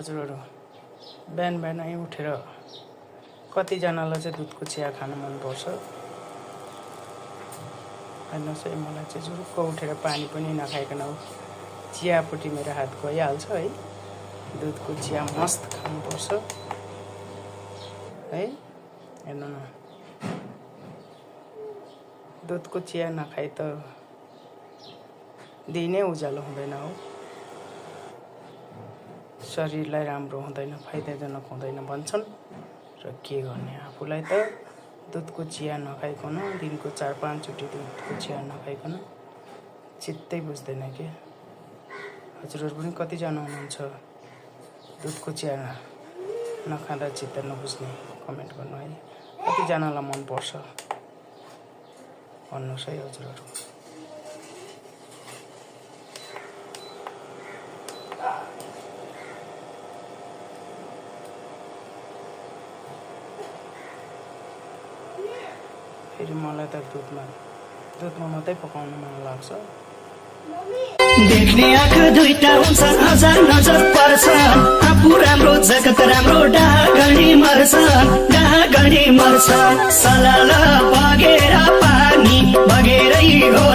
हजुरहरू बिहान बिहानै उठेर कतिजनालाई चाहिँ दुधको चिया खान मनपर्छ हेर्नुहोस् है। मलाई चाहिँ जुरुक्क उठेर पानी पनि नखाइकन चियापट्टि मेरो हात गइहाल्छ है। दुधको चिया मस्त खानुपर्छ है। हेर्नु न, दुधको चिया नखाइ त दिनै उज्यालो हुँदैन हो। शरीरलाई राम्रो हुँदैन, फाइदाजनक हुँदैन भन्छन्। र के गर्ने, आफूलाई त दुधको चिया नखाइकन दिनको 4-5 चोटि दुधको चिया नखाइकन चित्तै बुझ्दैन के। हजुरहरू पनि कतिजना हुनुहुन्छ दुधको चिया नखाँदा चित्त नबुझ्ने? कमेन्ट गर्नु है। कतिजनालाई मनपर्छ भन्नुहोस् है हजुरहरू। फेरि मलाई त दुधमा मात्रै पकाउन मन लाग्छ। देख्ने आँखा दुईटा हुन्छ, हजार नजर पर्छ। आफू राम्रो जगत राम्रो, डागनी मर्छ। सलाल बगेर पानी बगेरै हो